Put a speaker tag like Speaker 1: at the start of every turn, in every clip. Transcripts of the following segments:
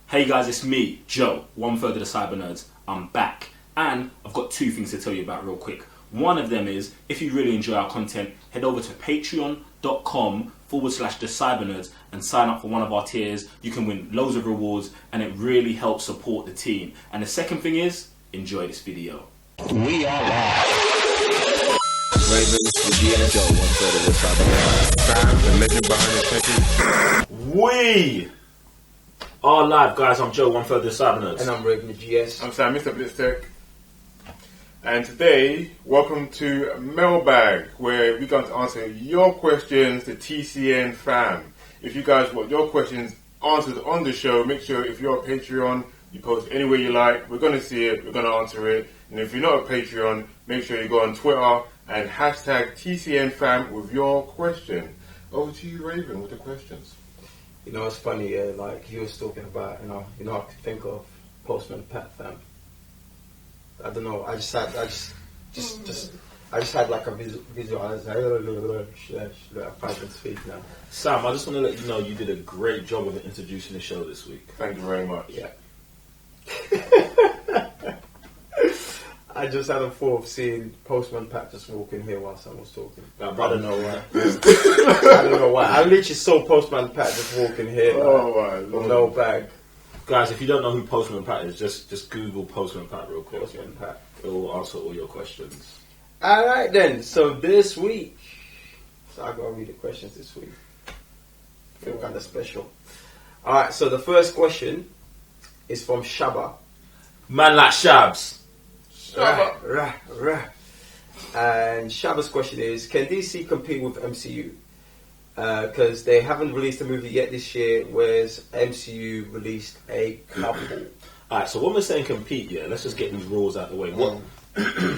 Speaker 1: Hey guys, it's me, Joe, one third of the Cyber Nerds. I'm back, and I've got two things to tell you about real quick. One of them is, if you really enjoy our content, head over to patreon.com/the Cyber Nerds and sign up for one of our tiers. You can win loads of rewards, and it really helps support the team. And the second thing is, enjoy this video.
Speaker 2: We are live. Raven, the GS, Joe, one third of the Cyber Nerds. Sam, the legend behind the curtain.
Speaker 1: We are live, guys. I'm Joe, one third of the Cyber Nerds.
Speaker 3: And I'm Raven, the GS.
Speaker 4: I'm Sam, Mr. Blitztech. And today, welcome to Mailbag, where we're going to answer your questions, the TCN fam. If you guys want your questions answered on the show, make sure if you're a Patreon, you post anywhere you like. We're going to see it, we're going to answer it. And if you're not a Patreon, make sure you go on Twitter and hashtag TCN fam with your question. Over to you, Raven, with the questions.
Speaker 3: You know, it's funny, like he was talking about, I could think of Postman Pat fam. I don't know, I just had like a visualization. I can speak now.
Speaker 1: Sam, I just want to let you know you did a great job of introducing the show this week.
Speaker 4: Thank you very much.
Speaker 3: Yeah. I just had a thought of seeing Postman Pat just walk in here while someone was talking. I don't know why. I don't know why. I literally saw Postman Pat just walking here.
Speaker 4: Oh my Lord.
Speaker 3: With no bag.
Speaker 1: Guys, if you don't know who Postman Pat is, just Google Postman Pat real quick.
Speaker 3: Postman Pat.
Speaker 1: It will answer all your questions.
Speaker 3: Alright then, so this week, I gotta read the questions this week. I feel kind of special. Alright, so the first question is from Shaba.
Speaker 1: Man like Shabs.
Speaker 3: Rah. And Shaba's question is, can DC compete with MCU? Because they haven't released a movie yet this year, whereas MCU released a couple.
Speaker 1: Alright, so when we're saying compete, let's just get these rules out of the way. What?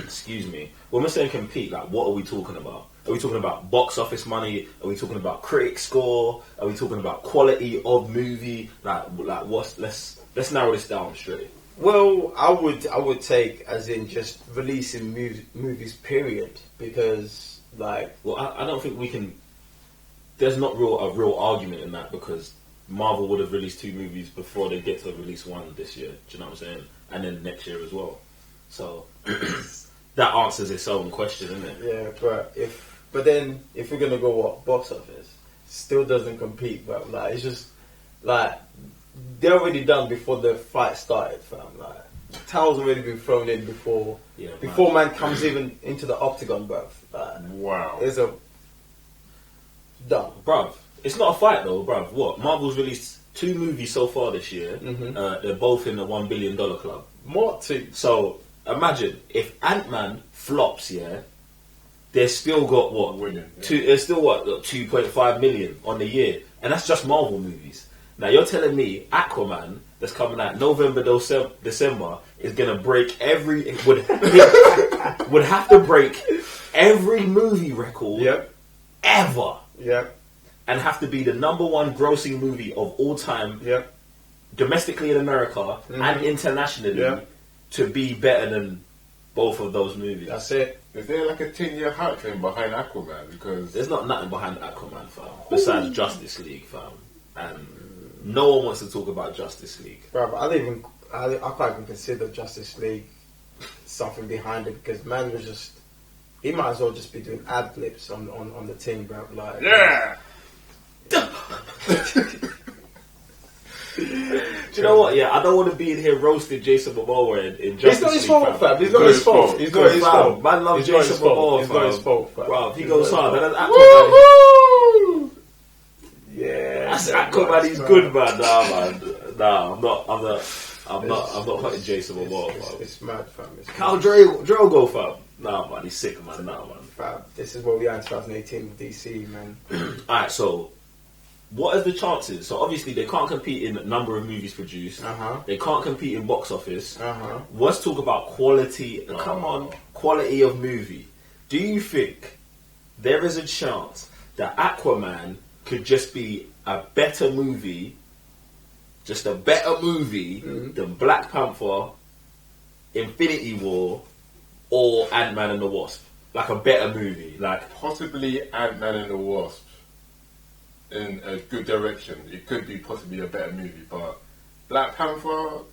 Speaker 1: Excuse me. When we're saying compete, like, what are we talking about? Are we talking about box office money? Are we talking about critic score? Are we talking about quality of movie? Like what's? Let's narrow this down straight.
Speaker 3: Well, I would take as in just releasing movies, period, because like.
Speaker 1: Well, I don't think we can. There's not a real argument in that, because Marvel would have released two movies before they get to release one this year. Do you know what I'm saying? And then next year as well. So that answers its own question, isn't it?
Speaker 3: Yeah, but then if we're gonna go box office, still doesn't compete. But like it's just like they're already done before the fight started, fam. Like towels already been thrown in before man comes even into the octagon, bruv. Like,
Speaker 4: wow,
Speaker 3: it's a done,
Speaker 1: bruv. It's not a fight though, bruv. What? Marvel's released two movies so far this year.
Speaker 3: Mm-hmm.
Speaker 1: They're both in the $1 billion club.
Speaker 3: More too.
Speaker 1: So imagine if Ant-Man flops, they've still got what?
Speaker 4: Winning,
Speaker 1: There's still what? 2.5 million on the year, and that's just Marvel movies. Now you're telling me Aquaman, that's coming out November, December, is gonna break would have to break every movie record ever, and have to be the number one grossing movie of all time, domestically in America and internationally, to be better than both of those movies.
Speaker 3: That's it.
Speaker 4: Is there like a 10-year hype thing behind Aquaman? Because
Speaker 1: there's nothing behind Aquaman, fam, besides Justice League, fam, and no one wants to talk about Justice League.
Speaker 3: Bro, I can't even consider Justice League something behind it, because man was just, he might as well just be doing ad libs on the team, bro. Like,
Speaker 1: Do you know what? I don't want to be in here roasting Jason Momoa in Justice League.
Speaker 3: It's not his fault, fam. It's not his fault. It's not his fault.
Speaker 1: Man loves Jason Momoa,
Speaker 3: It's not his fault, fam.
Speaker 1: Bro, he goes hard.
Speaker 3: Yeah.
Speaker 1: That's Aquaman. He's good, man. Nah, I'm not hurting Jason Momoa, fam.
Speaker 3: It's mad, fam.
Speaker 1: Khal Drogo, fam. Nah, man, he's sick, man. Nah, man.
Speaker 3: Fam, this is what we are in 2018 with DC, man.
Speaker 1: Alright, so what are the chances? So obviously they can't compete in number of movies produced. They can't compete in box office. Let's talk about quality. Come on, quality of movie. Do you think there is a chance that Aquaman could just be a better movie, than Black Panther, Infinity War, or Ant-Man and the Wasp? Like a better movie, like
Speaker 4: possibly Ant-Man and the Wasp. In a good direction, it could be possibly a better movie, but Black Panther.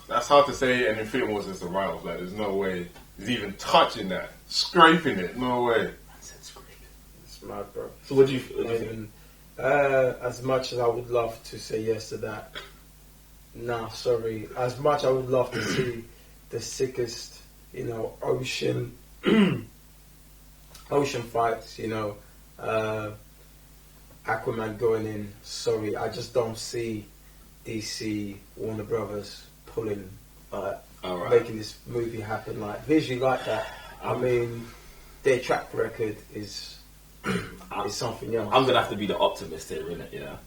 Speaker 4: That's hard to say, and Infinity War is just a write-off. Like, there's no way he's even touching that, scraping it. No way.
Speaker 3: It's mad, bro.
Speaker 1: So what do you think?
Speaker 3: As much as I would love to say yes to that, nah, sorry. As much I would love to see the sickest, ocean fights, Aquaman going in. Sorry, I just don't see DC, Warner Brothers pulling, making this movie happen visually like that. I mean, their track record is something else.
Speaker 1: I'm gonna have to be the optimist here, innit? Yeah.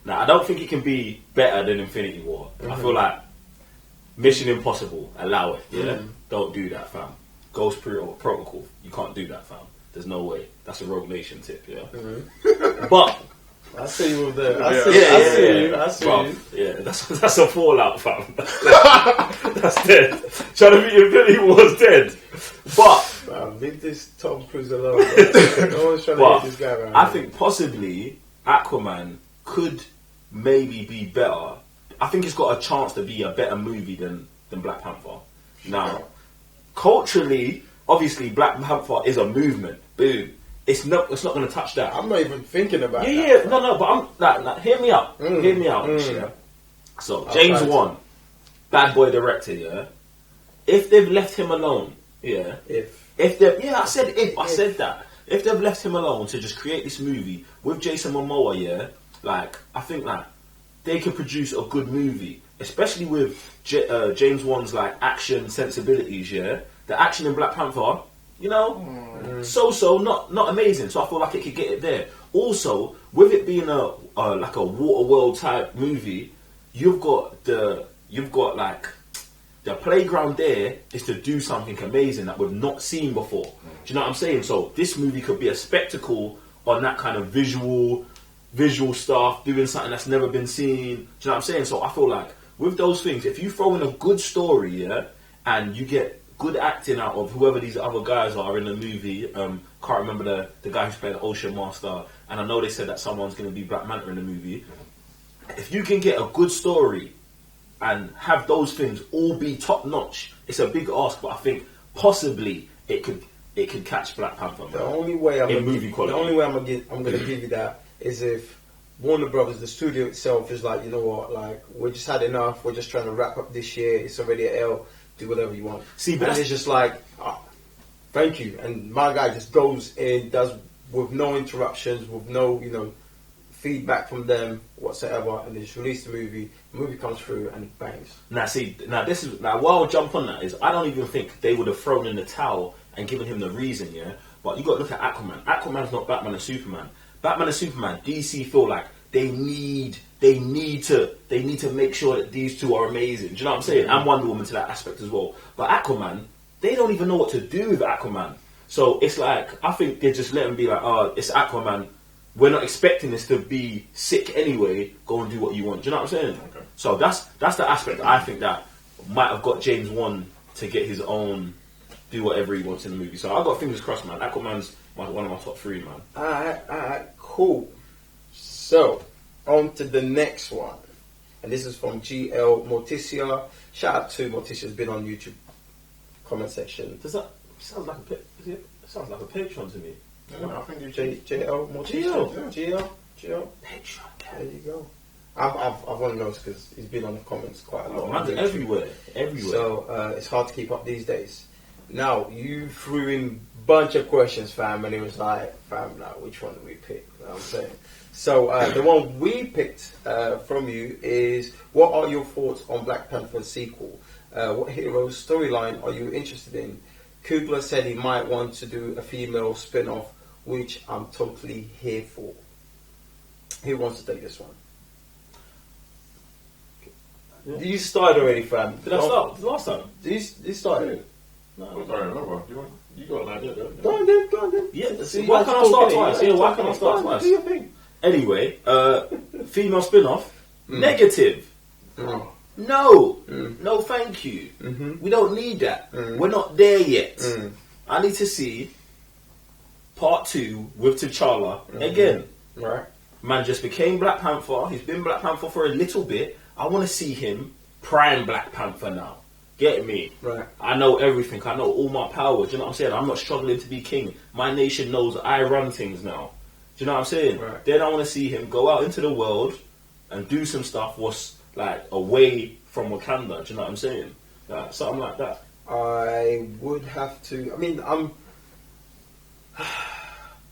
Speaker 1: Now, I don't think it can be better than Infinity War. I feel like Mission Impossible, allow it. Yeah. Don't do that, fam. Ghost Protocol, you can't do that, fam. There's no way. That's a Rogue Nation tip, yeah. But
Speaker 3: I see you with that. I see you.
Speaker 1: Yeah, that's a fallout, fam. That's dead. Trying to beat Infinity War's dead. But
Speaker 3: leave this Tom Cruise alone. No one's trying to get this guy around.
Speaker 1: I think possibly Aquaman could maybe be better. I think it's got a chance to be a better movie than Black Panther. Now, culturally, obviously, Black Panther is a movement. Boom. It's not going to touch that.
Speaker 3: I'm not even thinking about that.
Speaker 1: Yeah. No. But I'm like, hear me out. Hear me out. Yeah. So James Wan, bad boy director. Yeah. If they've left him alone. Yeah. I said if. I said that. If they've left him alone to just create this movie with Jason Momoa, yeah, I think they could produce a good movie, especially with James Wan's action sensibilities. Yeah, the action in Black Panther, so not amazing. So I feel like it could get it there. Also, with it being a Waterworld type movie, you've got the playground there is to do something amazing that we've not seen before. Do you know what I'm saying? So this movie could be a spectacle on that kind of visual stuff, doing something that's never been seen. Do you know what I'm saying? So I feel like with those things, if you throw in a good story, yeah, and you get good acting out of whoever these other guys are in the movie, can't remember the guy who's playing the Ocean Master, and I know they said that someone's going to be Black Manta in the movie. If you can get a good story and have those things all be top notch, it's a big ask, but I think possibly it could catch Black Panther.
Speaker 3: The only way I'm going to give you that is if Warner Brothers, the studio itself, is like, you know what, we're just had enough. We're just trying to wrap up this year. It's already an L. Do whatever you want. See, but it's just thank you. And my guy just goes in, does with no interruptions, with no feedback from them whatsoever, and they just release the movie. The movie comes through and it bangs.
Speaker 1: What I'll jump on that is I don't even think they would have thrown in the towel and given him the reason, yeah. But you got to look at Aquaman. Aquaman's not Batman and Superman. Batman and Superman, DC feel like they need to make sure that these two are amazing. Do you know what I'm saying? And Wonder Woman to that aspect as well. But Aquaman, they don't even know what to do with Aquaman. So it's I think they just let him be it's Aquaman. We're not expecting this to be sick anyway. Go and do what you want. Do you know what I'm saying? Okay. So that's the aspect that I think that might have got James Wan to get his own, do whatever he wants in the movie. So I've got fingers crossed, man. Aquaman's one of my top 3, man.
Speaker 3: Alright, cool. So, on to the next one. And this is from GL Morticia. Shout out to Morticia's been on YouTube comment section.
Speaker 1: Does that sounds like a Patreon to me?
Speaker 3: No, I think you JL Morticia. GL.
Speaker 1: Patreon.
Speaker 3: There you go. I've only noticed because he's been on the comments quite a lot.
Speaker 1: Man's everywhere.
Speaker 3: So it's hard to keep up these days. Now you threw in bunch of questions, fam, and it was which one do we pick? You know what I'm saying. So the one we picked from you is, what are your thoughts on Black Panther sequel? What hero's storyline are you interested in? Kugler said he might want to do a female spin-off, which I'm totally here for. Who wants to take this one? Yeah. You started already, fam.
Speaker 1: Did I start? The last time?
Speaker 3: You started?
Speaker 4: No, I don't remember. You got an idea, though.
Speaker 3: Go on then.
Speaker 1: Yeah, see, why can't I start twice? Yeah, why can't I start twice?
Speaker 3: Do your thing.
Speaker 1: Anyway, female spin-off, negative. No, thank you. We don't need that. We're not there yet. I need to see part 2 with T'Challa again.
Speaker 3: Right.
Speaker 1: Man just became Black Panther. He's been Black Panther for a little bit. I want to see him prime Black Panther now. Get me?
Speaker 3: Right.
Speaker 1: I know everything. I know all my powers. Do you know what I'm saying? I'm not struggling to be king. My nation knows I run things now. Do you know what I'm saying?
Speaker 3: Right.
Speaker 1: Then I want to see him go out into the world and do some stuff what's like away from Wakanda. Do you know what I'm saying? Like, something like that.
Speaker 3: I would have to. I mean, I'm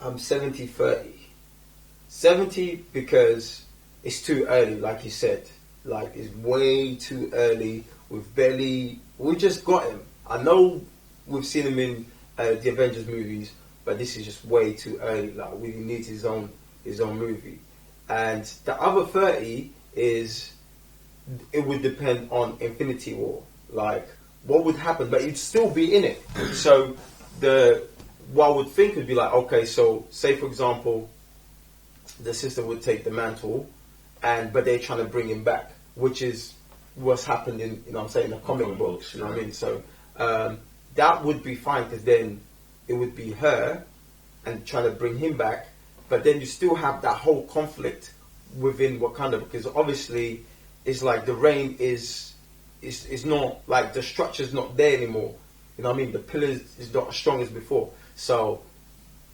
Speaker 3: 70-30. 70 because it's too early, like you said. Like, it's way too early. We just got him. I know we've seen him in the Avengers movies, but this is just way too early. Like, we need his own movie. And the other 30 is, it would depend on Infinity War. Like, what would happen? But he'd still be in it. So what I would think would be like, okay, so say for example, the sister would take the mantle, but they're trying to bring him back, which is what's happened in, you know what I'm saying, the comic books, you know what I mean? So that would be fine, because then it would be her and trying to bring him back, but then you still have that whole conflict within Wakanda, because obviously it's like the reign is not, like, the structure's not there anymore, you know what I mean? The pillars is not as strong as before. So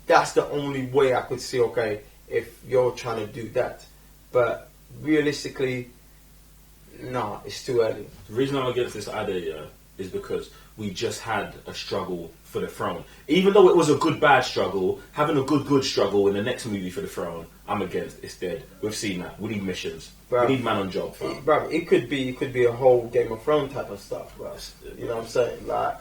Speaker 3: that's the only way I could see, okay, if you're trying to do that. But realistically, no, it's too early.
Speaker 1: The reason I'm against this idea is because we just had a struggle for the throne. Even though it was a good-bad struggle, having a good struggle in the next movie for the throne, I'm against. It's dead. We've seen that. We need missions.
Speaker 3: Bruv.
Speaker 1: We need man on job.
Speaker 3: Bro, it could be a whole Game of Thrones type of stuff, bro. You know what I'm saying? Like,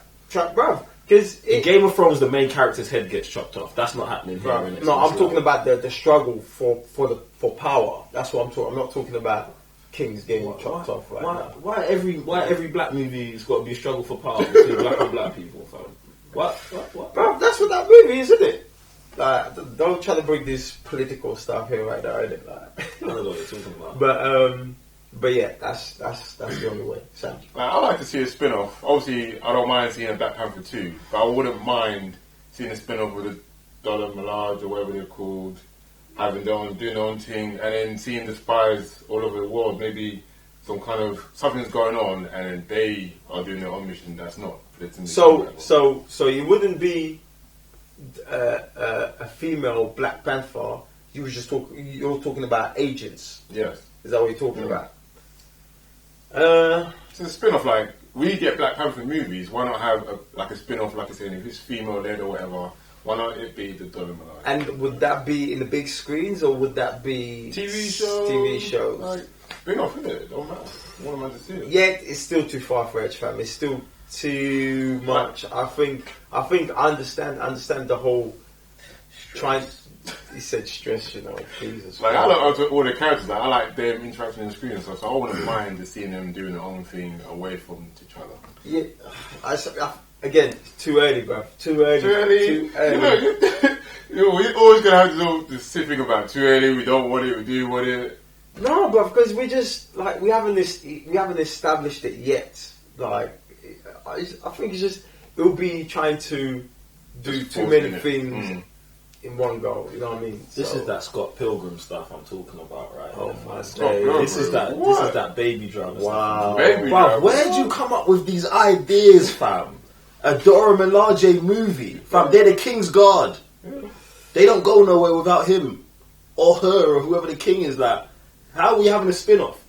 Speaker 3: bro, because
Speaker 1: in Game of Thrones, the main character's head gets chopped off. That's not happening here.
Speaker 3: Bro,
Speaker 1: innit?
Speaker 3: no, I'm talking about the struggle for power. That's what I'm talking. I'm not talking about kings getting chopped off right now.
Speaker 1: Why every black movie's got to be a struggle for power between black and black people, fam? What?
Speaker 3: Bro, that's what that movie is, isn't it? Like, don't try to bring this political stuff here right now, innit? Like,
Speaker 1: I don't know what you're talking about.
Speaker 3: but yeah, that's the only way. Sam.
Speaker 4: I like to see a spin-off. Obviously, I don't mind seeing a Black Panther 2, but I wouldn't mind seeing a spin-off with the Dollar Milaje or whatever they're called, doing their own thing, and then seeing the spies all over the world. Maybe some kind of something's going on, and they are doing their own mission. That's not.
Speaker 3: So you wouldn't be a female Black Panther. You're talking about agents.
Speaker 4: Yes.
Speaker 3: Is that what you're talking about?
Speaker 4: It's a spin-off. Like, we get Black Panther movies. Why not have a spin-off? Like I said, if it's female-led or whatever, why not it be the Dollar Milaje?
Speaker 3: And would that be in the big screens, or would that be
Speaker 4: TV shows?
Speaker 3: Like,
Speaker 4: spin-off, isn't it? It don't matter. What am I to see it?
Speaker 3: Yet it's still too far for Edge, fam. It's still too much. I think I understand the whole trying. He said stress, you know. Jesus.
Speaker 4: Like, I like all the characters. Like, I like them interacting on the screen and stuff. So I wouldn't mind just seeing them doing their own thing away from each other.
Speaker 3: Yeah, again, too early, bro. Too early.
Speaker 4: You know, we're always gonna have this whole thing about too early. We don't want it. We do want it.
Speaker 3: No, bro, because we just like we haven't established it yet. Like, I think it will be trying to do
Speaker 4: Just
Speaker 3: too many
Speaker 4: forcing it.
Speaker 3: things in one go. You know what I mean?
Speaker 1: This is that Scott Pilgrim stuff I'm talking about, right?
Speaker 3: Oh
Speaker 1: here,
Speaker 3: my
Speaker 1: man.
Speaker 3: God.
Speaker 1: This is that baby drama.
Speaker 3: Wow.
Speaker 1: Stuff.
Speaker 4: Baby
Speaker 1: Bruv,
Speaker 4: drama.
Speaker 1: where'd you come up with these ideas, fam? A Dora Milaje movie, fam. They're the King's Guard. They don't go nowhere without him or her or whoever the king is. Like, how are we having a spin-off?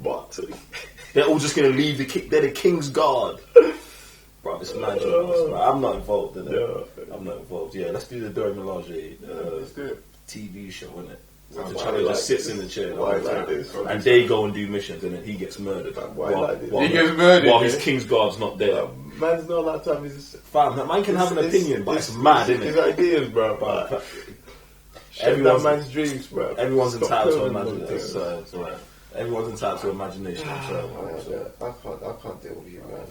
Speaker 3: But
Speaker 1: They're all just gonna leave the king. They're the King's Guard. Bro, it's magic. I'm not involved in it.
Speaker 3: Yeah.
Speaker 1: I'm not involved. Yeah, let's do the Dora Milaje
Speaker 4: Let's do it.
Speaker 1: TV show, innit?
Speaker 4: Why
Speaker 1: The channel
Speaker 3: like
Speaker 1: just sits
Speaker 3: this?
Speaker 1: in the chair the
Speaker 3: Why
Speaker 1: whole
Speaker 3: like
Speaker 1: time.
Speaker 3: this?
Speaker 1: And they go and do missions, and then he gets murdered.
Speaker 3: Why like this?
Speaker 4: He gets murdered,
Speaker 1: while his
Speaker 4: yeah?
Speaker 1: King's Guard's not there.
Speaker 3: man's not allowed to have his.
Speaker 1: Fam, that man can have an opinion, but it's mad, isn't
Speaker 3: His
Speaker 1: it?
Speaker 3: ideas, bro. But
Speaker 1: Everyone's-
Speaker 3: that man's dreams, bro.
Speaker 1: Everyone's
Speaker 3: Stop
Speaker 1: entitled to
Speaker 3: killing
Speaker 1: imagination.
Speaker 3: them,
Speaker 1: So it's alright. Everyone's entitled to imagination. So
Speaker 3: I can't deal with you, man.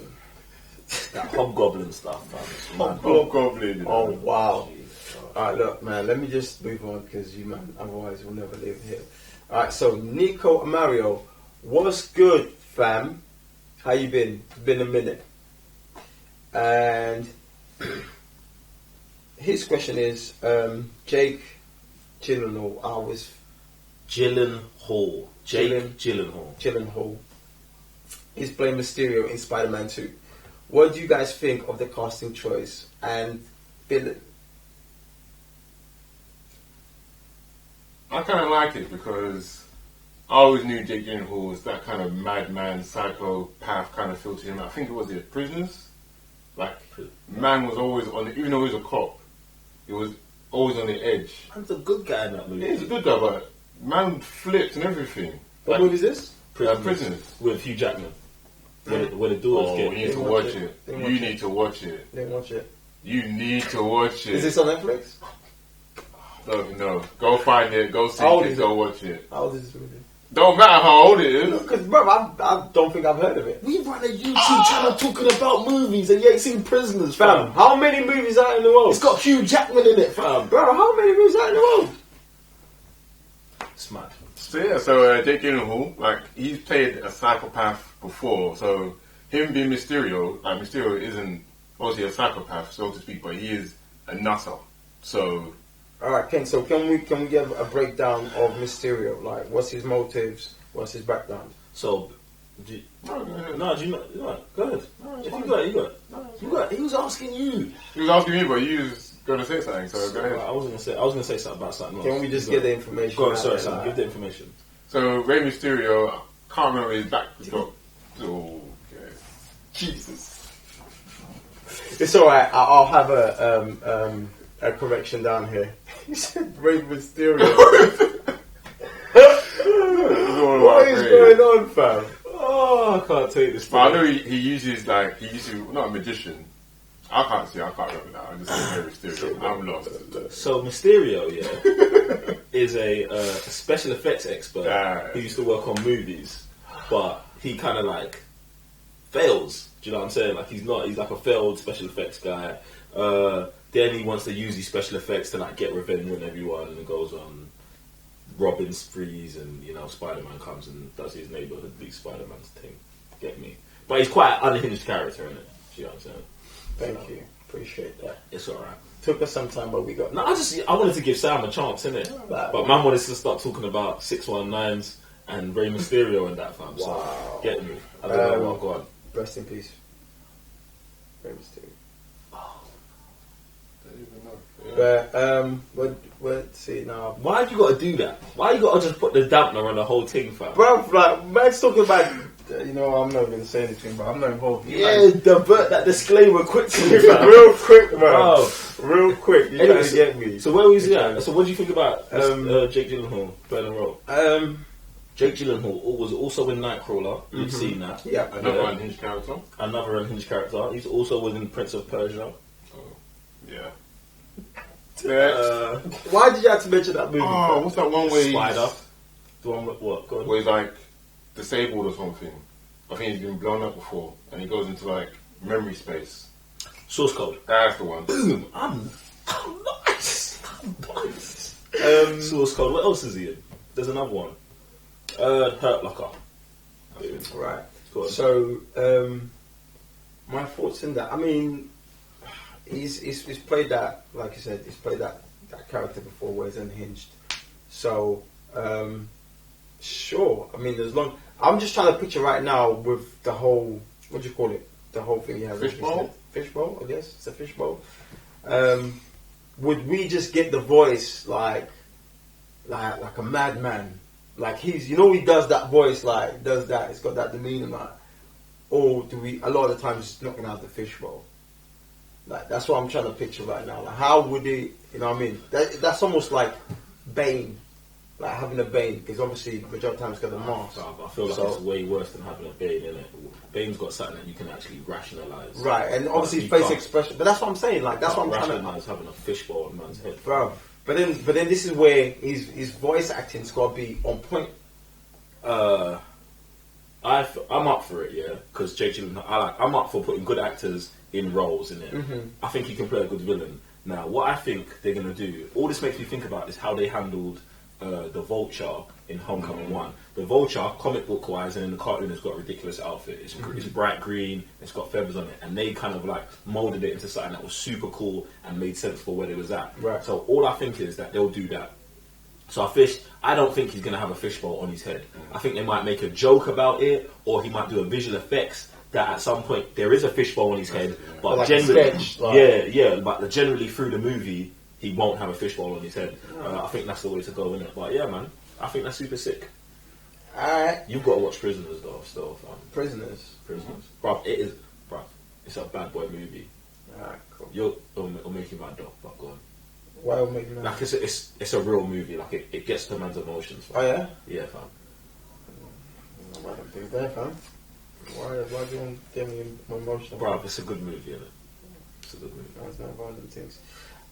Speaker 1: that hobgoblin stuff, fam. It's mad.
Speaker 4: Hobgoblin.
Speaker 3: Oh wow! Alright, look, man. Let me just move on because you, man. Otherwise, we'll never live here. Alright, so Nico Amario, what's good, fam? How you been? It's been a minute. And his question is, Jake Gyllenhaal. I always
Speaker 1: Gyllenhaal. Jake Gyllenhaal.
Speaker 3: Gyllenhaal. He's playing Mysterio in Spider-Man 2. What do you guys think of the casting choice and villain?
Speaker 4: I kind of like it because I always knew Jake Gyllenhaal was that kind of madman, psychopath kind of feel to him. I think it was the Prisoners. Like, man was always on even though he was a cop, he was always on the edge.
Speaker 1: Man's a good guy in that movie.
Speaker 4: Yeah, he's a good guy, but man flipped and everything.
Speaker 3: What movie is this?
Speaker 4: Prisoners.
Speaker 1: With Hugh Jackman. Where the doors
Speaker 4: Oh,
Speaker 1: get.
Speaker 4: you need to watch it. You need to watch it.
Speaker 3: Didn't watch it.
Speaker 4: You need to watch it.
Speaker 3: Is this on Netflix?
Speaker 4: No. Go find it. Go see it. Go watch it.
Speaker 3: How old is this movie?
Speaker 4: Don't matter how old it is.
Speaker 3: Because, bro, I don't think I've heard of it.
Speaker 1: We run a YouTube channel talking about movies and you ain't seen Prisoners,
Speaker 3: Fam, how many movies are in the world?
Speaker 1: It's got Hugh Jackman in it, fam.
Speaker 3: Bro, how many movies are in the world?
Speaker 1: It's mad.
Speaker 4: So yeah, so Jake Gyllenhaal, like he's played a psychopath before, so him being Mysterio, like Mysterio isn't obviously a psychopath, so to speak, but he is a nutter. So,
Speaker 3: all right, Ken. So can we give a breakdown of Mysterio? Like, what's his motives? What's his background?
Speaker 1: So, do you not? Go ahead. If you got it. He was asking you.
Speaker 4: He was asking me, but you was going to say something, so go ahead.
Speaker 1: I was gonna say something about something else.
Speaker 3: Can we just get the information?
Speaker 1: Go on, sorry, son. Give the information.
Speaker 4: So Rey Mysterio, I can't remember his backdrop. Okay, Jesus.
Speaker 3: It's all right. I'll have a correction down here. He said Rey Mysterio. What is going on, fam?
Speaker 1: Oh, I can't take this.
Speaker 4: But I know he uses not a magician. I can't remember now. I'm just saying Mysterio. I'm lost.
Speaker 1: So Mysterio, is a special effects expert who used to work on movies, but he kind of like fails. Do you know what I'm saying? Like he's like a failed special effects guy. Then he wants to use these special effects to like get revenge on everyone, and goes on robbing sprees, and Spider-Man comes and does his neighborhood beat Spider-Man's thing. Get me? But he's quite an unhinged character in it. Do you know what I'm saying?
Speaker 3: Thank you. Appreciate that.
Speaker 1: It's alright.
Speaker 3: Took us some time, but we got.
Speaker 1: No, I wanted to give Sam a chance, innit? But man wanted to start talking about 619s and Rey Mysterio and that, fam.
Speaker 3: Wow.
Speaker 1: So, get me. I don't know what go on.
Speaker 3: Rest in peace. Rey Mysterio. But let's see now.
Speaker 1: Why have you got to do that? Why you got to just put the dampener on the whole thing, fam?
Speaker 3: Bro, like, man's talking about. I'm not going to say anything, but I'm not involved.
Speaker 1: Yeah, divert that disclaimer quickly, fam.
Speaker 3: Real quick, man.
Speaker 1: Bro.
Speaker 3: Real quick. You
Speaker 1: Anyway,
Speaker 3: gotta get me.
Speaker 1: So where was he at? So what do you think about Jake Gyllenhaal playing a role? Jake Gyllenhaal was also in Nightcrawler. You've seen that.
Speaker 3: Yeah.
Speaker 4: Another unhinged character.
Speaker 1: Another unhinged character. He's also was in Prince of Persia.
Speaker 4: Yeah.
Speaker 3: Why did you have to mention that movie?
Speaker 4: Oh, what's that one where
Speaker 1: Spider. The one with what? Go on.
Speaker 4: where he's like disabled or something? I think he's been blown up before, and he goes into like memory space.
Speaker 1: Source Code.
Speaker 4: That's the one.
Speaker 1: Boom. I'm nice. Source Code. What else is he in? There's another one. Hurt Locker.
Speaker 3: Right.
Speaker 1: Go on.
Speaker 3: So, my thoughts in that. I mean, he's played that, like you said, he's played that character before where he's unhinged. So, sure. I mean, I'm just trying to picture right now with the whole, what do you call it? The whole thing you have.
Speaker 4: Fishbowl?
Speaker 3: Fishbowl, I guess. It's a fishbowl. Would we just get the voice like a madman? Like he does that voice, like does that. It's got that demeanor, like. Or do we? A lot of the times, it's not gonna have the fishbowl. Like that's what I'm trying to picture right now. Like how would he? You know what I mean? That's almost like Bane, like having a Bane, because obviously majority of the time it's got a mask.
Speaker 1: I feel like it's way worse than having a Bane, innit? Bane's got something that you can actually rationalise.
Speaker 3: Right, and obviously his face expression. But that's what I'm saying. Like that's what I'm trying to
Speaker 1: rationalise having a fishbowl on man's head,
Speaker 3: bro. But then this is where his voice acting's got to be on point.
Speaker 1: I'm up for it, yeah, because Jake Gyllenhaal. I'm up for putting good actors in roles in it.
Speaker 3: Mm-hmm.
Speaker 1: I think he can play a good villain. Now, what I think they're gonna do, all this makes me think about is how they handled the Vulture in Homecoming 1. The Vulture, comic book wise, and in the cartoon, has got a ridiculous outfit. It's bright green, it's got feathers on it, and they kind of like molded it into something that was super cool and made sense for where they was at.
Speaker 3: Right.
Speaker 1: So all I think is that they'll do that. So I don't think he's going to have a fishbowl on his head. I think they might make a joke about it, or he might do a visual effects that at some point there is a fishbowl on his head, but
Speaker 3: like
Speaker 1: generally,
Speaker 3: sketch, like.
Speaker 1: but generally through the movie, he won't have a fishbowl on his head. I think that's the way to go, innit? But yeah, man, I think that's super sick.
Speaker 3: Alright.
Speaker 1: You've got to watch Prisoners though, still, fam.
Speaker 3: Prisoners.
Speaker 1: Bruv, it's a bad boy movie.
Speaker 3: Alright, cool.
Speaker 1: It'll make you mad though, but go on.
Speaker 3: Why will make you mad?
Speaker 1: Like it's a real movie. Like it gets to man's emotions. Fam.
Speaker 3: Oh yeah?
Speaker 1: Yeah, fam.
Speaker 3: Why don't think that, fam? Why do you want to get me emotional?
Speaker 1: Bruv, it's a good movie, innit? It's a good movie.
Speaker 3: That's not one of them things.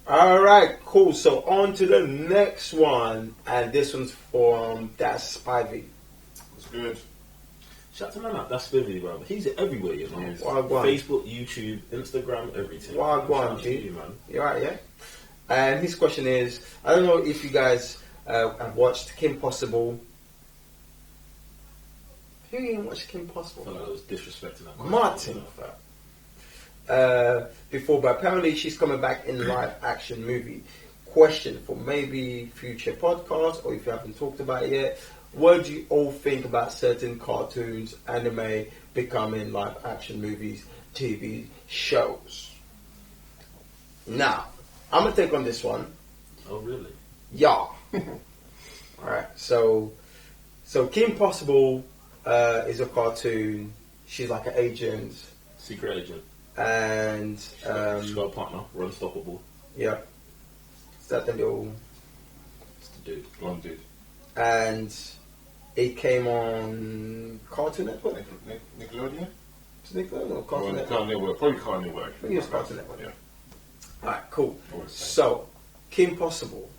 Speaker 3: Alright, cool. So on to the next one. And this one's from That's Spivey.
Speaker 4: It's good.
Speaker 1: Shout out to man like That's Spivey, bro. He's everywhere, you know.
Speaker 3: Wagwan.
Speaker 1: Facebook, YouTube, Instagram, everything.
Speaker 3: Wagwan,
Speaker 1: G. You, man.
Speaker 3: You're right, yeah? And his question is, I don't know if you guys have watched Kim Possible. Who didn't watch Kim
Speaker 1: I
Speaker 3: Possible?
Speaker 1: feel like I was disrespecting that.
Speaker 3: Martin. Before, but apparently she's coming back in live action movie. Question for maybe future podcast, or if you haven't talked about it yet, what do you all think about certain cartoons, anime becoming live action movies, TV shows? Now, I'm gonna take on this one.
Speaker 1: Oh, really?
Speaker 3: Yeah. Alright, so Kim Possible is a cartoon. She's like an agent.
Speaker 1: Secret agent.
Speaker 3: And
Speaker 1: She's got a partner, Unstoppable.
Speaker 3: yeah, is that the little?
Speaker 1: It's the dude.
Speaker 4: Blonde dude.
Speaker 3: And it came on Cartoon Network.
Speaker 4: Nickelodeon?
Speaker 3: Is it Nickelodeon or Cartoon
Speaker 4: Well,
Speaker 3: Network?
Speaker 4: Cartoon Network. Probably Cartoon Network.
Speaker 3: I think it was Cartoon Network.
Speaker 4: Yeah.
Speaker 3: Alright, cool.
Speaker 4: Always the same.
Speaker 3: So Kim Possible,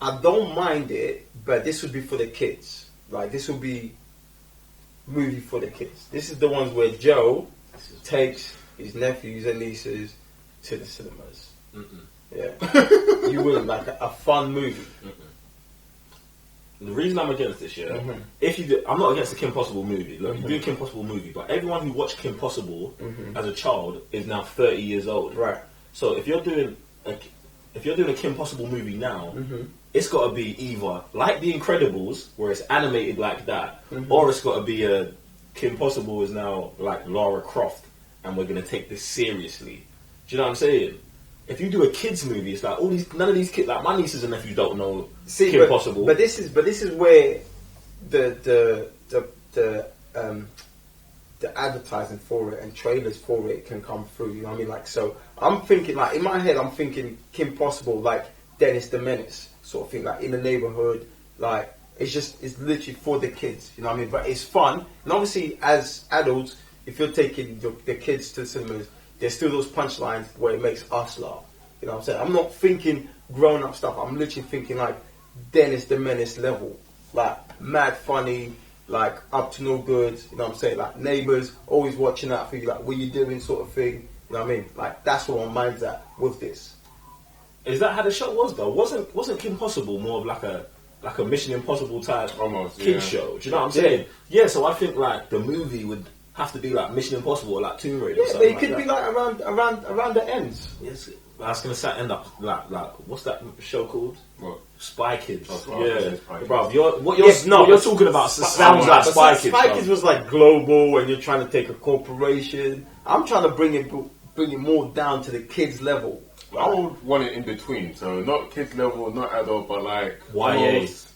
Speaker 3: I don't mind it, but this would be for the kids. Like this would be movie for the kids. This is the ones where Joe takes his nephews and nieces to the cinemas. Yeah, you wouldn't like a fun movie.
Speaker 1: The reason I'm against this, yeah,
Speaker 3: Mhm.
Speaker 1: if you do, I'm not against the Kim Possible movie. Look, you do a Kim Possible movie, but everyone who watched Kim Possible as a child is now 30 years old.
Speaker 3: Right.
Speaker 1: So if you're doing a Kim Possible movie now, it's got to be either like The Incredibles, where it's animated like that, or it's got to be a Kim Possible is now like Lara Croft, and we're going to take this seriously. Do you know what I'm saying? If you do a kids movie, it's like none of these kids, like my nieces and nephews don't know Kim Possible.
Speaker 3: But this is where the advertising for it and trailers for it can come through. You know what I mean? Like, so I'm thinking, like in my head, I'm thinking Kim Possible, like Dennis the Menace sort of thing, like in the neighborhood. Like it's literally for the kids. You know what I mean? But it's fun, and obviously as adults, if you're taking the kids to the cinemas, there's still those punchlines where it makes us laugh. You know what I'm saying? I'm not thinking grown up stuff. I'm literally thinking like Dennis the Menace level, like mad funny, like up to no good. You know what I'm saying? Like neighbors always watching out for you, like what you doing, sort of thing. You know what I mean? Like that's where my mind's at with this.
Speaker 1: Is that how the show was though? Wasn't Kim Possible more of like a Mission Impossible type
Speaker 4: Almost,
Speaker 1: kids
Speaker 4: yeah.
Speaker 1: show? Do you know what I'm saying? Yeah. So I think like the movie would have to be like Mission Impossible or like Tomb Raider.
Speaker 3: Yeah, but it could be like around the ends.
Speaker 1: Yes, I was gonna say end up like what's that show called?
Speaker 4: What?
Speaker 1: Spy Kids.
Speaker 4: Oh, Spy Kids, Spy Kids.
Speaker 1: Bro, what
Speaker 3: Yes,
Speaker 1: you're talking about sounds like
Speaker 3: But
Speaker 1: Spy Kids.
Speaker 3: Spy
Speaker 1: bro.
Speaker 3: Kids was like global, and you're trying to take a corporation. I'm trying to bring it more down to the kids level.
Speaker 4: I would want it in between, so not kids level, not adult, but like
Speaker 1: YA.
Speaker 4: almost-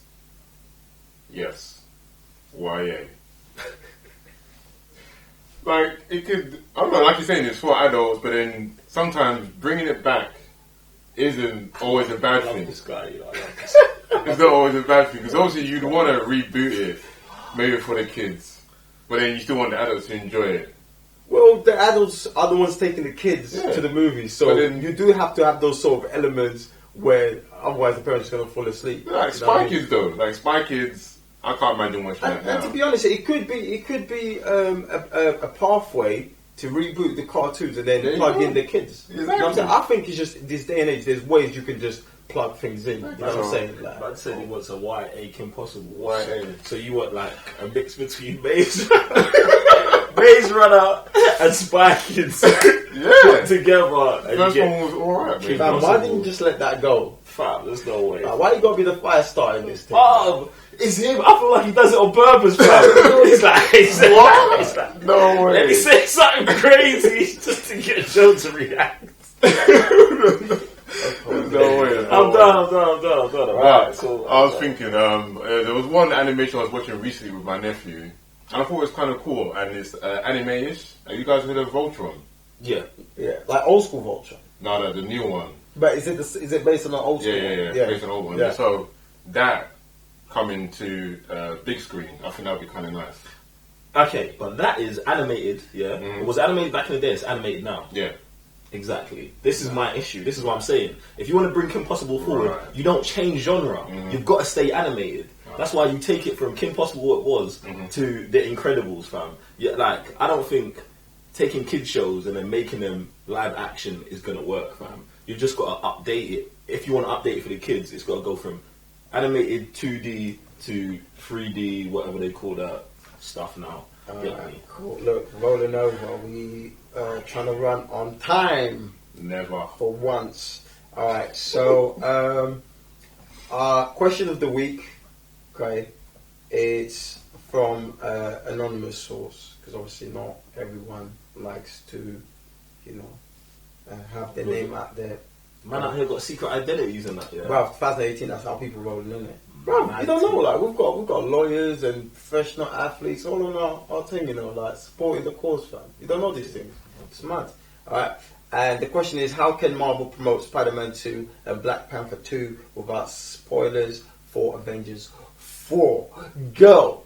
Speaker 4: Yes, YA. Like it could. I don't know. Like you're saying, it's for adults, but then sometimes bringing it back isn't always a bad
Speaker 1: I love
Speaker 4: thing.
Speaker 1: this guy, you know. I love this.
Speaker 4: It's not always a bad thing because obviously you'd want to reboot it, maybe for the kids, but then you still want the adults to enjoy it.
Speaker 3: Well, the adults are the ones taking the kids
Speaker 4: Yeah.
Speaker 3: to the movies, so
Speaker 4: But then-
Speaker 3: you do have to have those sort of elements where otherwise the parents are going to fall asleep.
Speaker 4: Like
Speaker 3: You know what I
Speaker 4: Spy
Speaker 3: mean?
Speaker 4: Kids though, like Spy Kids, I can't imagine watching that
Speaker 3: And to
Speaker 4: now.
Speaker 3: be honest, it could be a pathway to reboot the cartoons and then
Speaker 4: There you
Speaker 3: plug
Speaker 4: go.
Speaker 3: in the kids. You know what I'm saying? I think it's just this day and age. There's ways you can just plug things in. You know what I'm saying? Like,
Speaker 1: I'd say he wants a YA Kim Possible.
Speaker 4: YA.
Speaker 1: So you want like a mix between Maze. Maze Runner and Spy Kids put together. And
Speaker 4: First
Speaker 1: you
Speaker 4: one
Speaker 1: get,
Speaker 4: was alright, man.
Speaker 3: Fam, why didn't you just let that go?
Speaker 1: fam, there's no way.
Speaker 3: Like, why you gotta be the fire starter in this thing?
Speaker 1: It's him. I feel like he does it on purpose, fam. It's like,
Speaker 4: What?
Speaker 1: it's like,
Speaker 4: No way.
Speaker 1: let me say something crazy just to get Joe to react.
Speaker 4: No way.
Speaker 1: I'm done. Alright, so
Speaker 4: I was thinking, there was one animation I was watching recently with my nephew, and I thought it was kind of cool, and it's anime-ish. Have you guys heard of Voltron?
Speaker 1: yeah.
Speaker 3: Yeah, like old school Vulture.
Speaker 4: No, the new one.
Speaker 3: But is it based on an old school?
Speaker 4: Yeah. Based on old one.
Speaker 3: Yeah.
Speaker 4: So that coming to big screen, I think that would be kind of nice.
Speaker 1: Okay, but that is animated, yeah? It was animated back in the day, it's animated now.
Speaker 4: Yeah.
Speaker 1: Exactly. This is my issue. This is what I'm saying. If you want to bring Kim Possible forward,
Speaker 4: Right.
Speaker 1: you don't change genre. You've got to stay animated. That's why you take it from Kim Possible what it was to The Incredibles, fam. Yeah, like, I don't think taking kids shows and then making them live action is going to work, fam. You've just got to update it. If you want to update it for the kids, it's got to go from animated 2D to 3D, whatever they call that stuff now. Get me?
Speaker 3: Cool. Look, rolling over. We trying to run on time
Speaker 4: Never.
Speaker 3: for once. All right. So, question of the week. Okay, it's from anonymous source because obviously not everyone likes to, have their name out there.
Speaker 1: Man out here got secret identities and that, yeah?
Speaker 3: Well, 2018, that's how people rolling in it. Bro, you don't know, like, we've got lawyers and professional athletes all on our team, like, supporting the cause, fam. You don't know these things. It's mad. Alright, and the question is, how can Marvel promote Spider-Man 2 and Black Panther 2 without spoilers for Avengers 4? Go!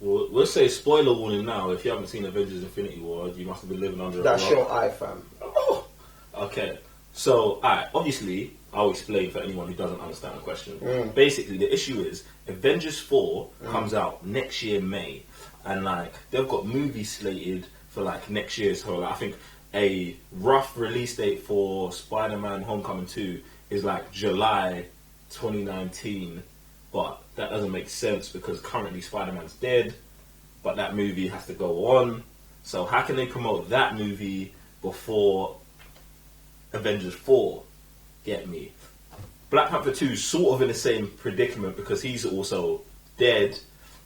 Speaker 1: Well, we'll say spoiler warning now. If you haven't seen Avengers Infinity War, you must have been living under a
Speaker 3: That's
Speaker 1: rock.
Speaker 3: your eye, fam.
Speaker 1: Oh, okay. So, alright, obviously, I'll explain for anyone who doesn't understand the question. Basically, the issue is Avengers 4 comes out next year, May. And, like, they've got movies slated for, like, next year. So, like, I think a rough release date for Spider-Man Homecoming 2 is, like, July 2019. But that doesn't make sense because currently Spider-Man's dead. But that movie has to go on. So, how can they promote that movie before Avengers 4? Get me. Black Panther 2 is sort of in the same predicament because he's also dead,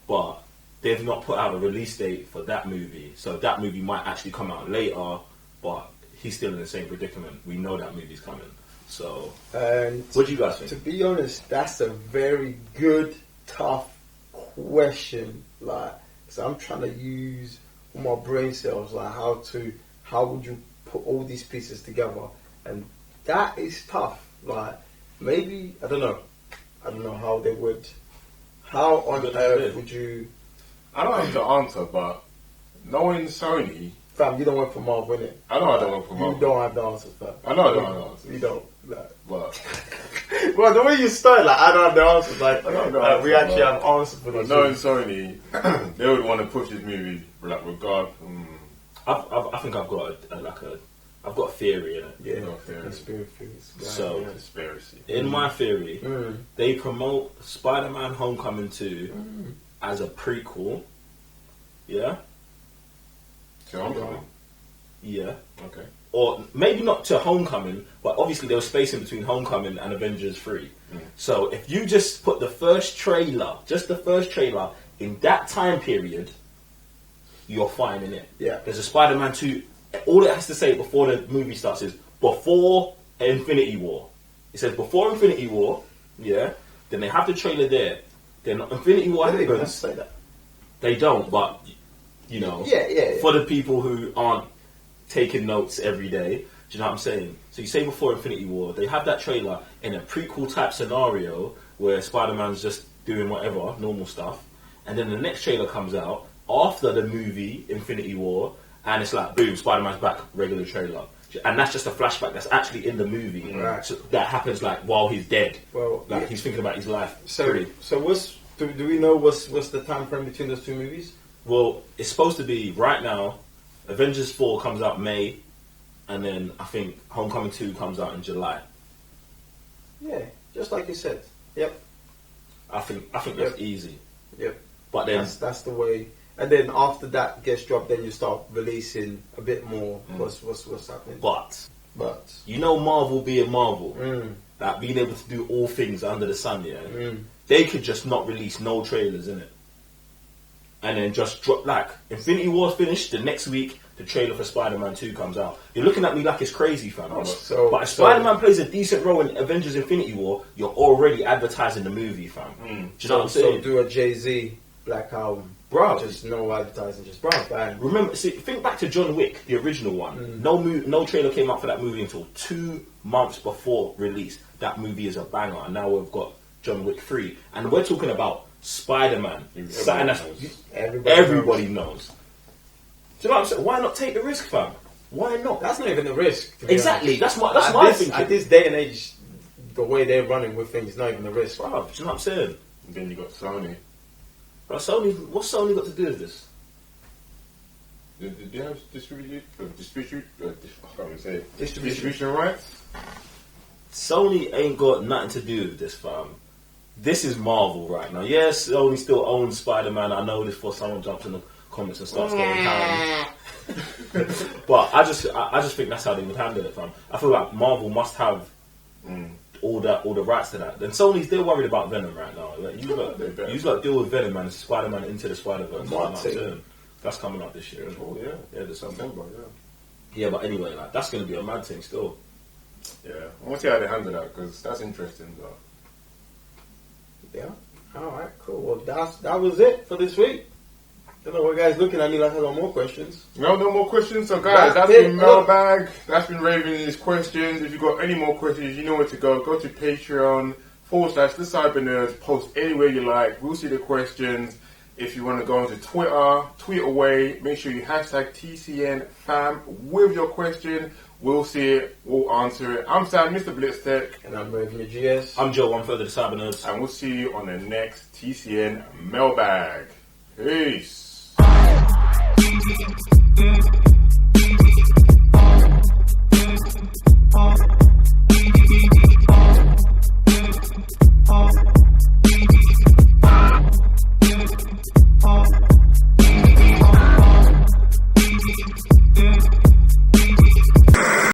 Speaker 1: but they've not put out a release date for that movie. So that movie might actually come out later, but he's still in the same predicament. We know that movie's coming. So,
Speaker 3: And
Speaker 1: what do you guys think?
Speaker 3: to be honest, that's a very good, tough question. Like, so I'm trying to use all my brain cells, like how would you put all these pieces together? And that is tough. Like, maybe, I don't know how they would, how on earth would you...
Speaker 4: I don't have the answer, but knowing Sony,
Speaker 3: Fam, you don't work for Marvel, innit?
Speaker 4: I know I don't work for Marvel.
Speaker 3: You don't have the answers, fam.
Speaker 4: I know I don't have the answers.
Speaker 3: You don't. Like,
Speaker 4: But
Speaker 3: well, the way you started, like, I don't have the answers. Like,
Speaker 4: I don't have the
Speaker 3: we
Speaker 4: answers,
Speaker 3: actually
Speaker 4: man.
Speaker 3: have answers for this.
Speaker 4: knowing Sony, they would want to push this movie like regard.
Speaker 1: I think I've got I've got a theory in it.
Speaker 3: Yeah,
Speaker 4: No, fair.
Speaker 3: conspiracy theories. Right,
Speaker 1: So-
Speaker 3: yeah.
Speaker 4: Conspiracy.
Speaker 1: In my theory,
Speaker 3: Mm.
Speaker 1: they promote Spider-Man Homecoming 2 as a prequel. Yeah?
Speaker 4: So I'm coming.
Speaker 1: Yeah.
Speaker 4: Okay.
Speaker 1: Or maybe not to Homecoming, but obviously there was space in between Homecoming and Avengers 3. So if you just put the first trailer, in that time period, you're fine in it.
Speaker 3: Yeah.
Speaker 1: There's a Spider-Man 2. All it has to say before the movie starts is before Infinity War. It says before Infinity War, yeah. Then they have the trailer there. Then Infinity War
Speaker 3: Why do they even
Speaker 1: happens.
Speaker 3: say that?
Speaker 1: They don't, but you know,
Speaker 3: Yeah.
Speaker 1: for the people who aren't taking notes every day, do you know what I'm saying? So you say before Infinity War, they have that trailer in a prequel type scenario where Spider-Man's just doing whatever, normal stuff, and then the next trailer comes out after the movie Infinity War, and it's like, boom, Spider-Man's back, regular trailer. And that's just a flashback that's actually in the movie.
Speaker 3: Right.
Speaker 1: So that happens like while he's dead.
Speaker 3: Well,
Speaker 1: Like
Speaker 3: yeah.
Speaker 1: he's thinking about his life.
Speaker 3: So do we know what's the time frame between those two movies?
Speaker 1: Well, it's supposed to be right now. Avengers 4 comes out May, and then I think Homecoming 2 comes out in July.
Speaker 3: Yeah, just like you said. Yep.
Speaker 1: I think that's
Speaker 3: Yep.
Speaker 1: easy.
Speaker 3: Yep.
Speaker 1: But then
Speaker 3: That's the way. and then after that gets dropped, then you start releasing a bit more. What's happening?
Speaker 1: But
Speaker 3: But
Speaker 1: you know, Marvel being Marvel, that being able to do all things under the sun, they could just not release no trailers in it, and then just drop like Infinity War's finished. The next week, the trailer for Spider-Man 2 comes out. You're looking at me like it's crazy, fam. But if Spider-Man plays a decent role in Avengers Infinity War, you're already advertising the movie, fam. Do you know what I'm saying?
Speaker 3: So do a Jay-Z Black Album.
Speaker 1: Bro,
Speaker 3: Just no advertising, just bang.
Speaker 1: remember, think back to John Wick, the original one. No trailer came out for that movie until 2 months before release. That movie is a banger, and now we've got John Wick 3, and we're talking about Spider-Man, something that everybody knows. Do you know what I'm saying? Why not take the risk, fam? Why not?
Speaker 3: That's not even a risk.
Speaker 1: Exactly. That's my thinking.
Speaker 3: At this day and age, the way they're running with things, not even a risk.
Speaker 1: Bro, do you know what I'm saying?
Speaker 4: And then you got Sony.
Speaker 1: Bro, what's Sony got to do with this?
Speaker 4: Did they have distribution
Speaker 3: Distribution
Speaker 4: rights?
Speaker 1: Sony ain't got nothing to do with this, fam. This is Marvel right now. Yes, Sony still owns Spider-Man. I know this before someone jumps in the comments and starts going down. But I just think that's how they would handle it, fam. I feel like Marvel must have all the rights to that. Then Sony's still worried about Venom right now. Like, you got deal with Venom and Spider-Man Into the Spider-Verse. That's coming out this year as well. Yeah, there's something. Yeah, but anyway, like that's going to be a mad thing still.
Speaker 4: Yeah, I want to see how they handle that because that's interesting. Though.
Speaker 3: Yeah. All right. Cool. Well, that was it for this week. Don't know what guys looking at me like I got more questions.
Speaker 4: No more questions. So guys, that's been Mailbag. That's been Raven his questions. If you've got any more questions, you know where to go. Go to Patreon / The Cyber Nerds. Post anywhere you like. We'll see the questions. If you want to go onto Twitter, tweet away. Make sure you hashtag TCNFam with your question. We'll see it. We'll answer it. I'm Sam, Mr. Blitztech.
Speaker 3: And I'm Raven, your GS.
Speaker 1: I'm Joe, 1/3 of the Cyber Nerds.
Speaker 4: And we'll see you on the next TCN Mailbag. Peace.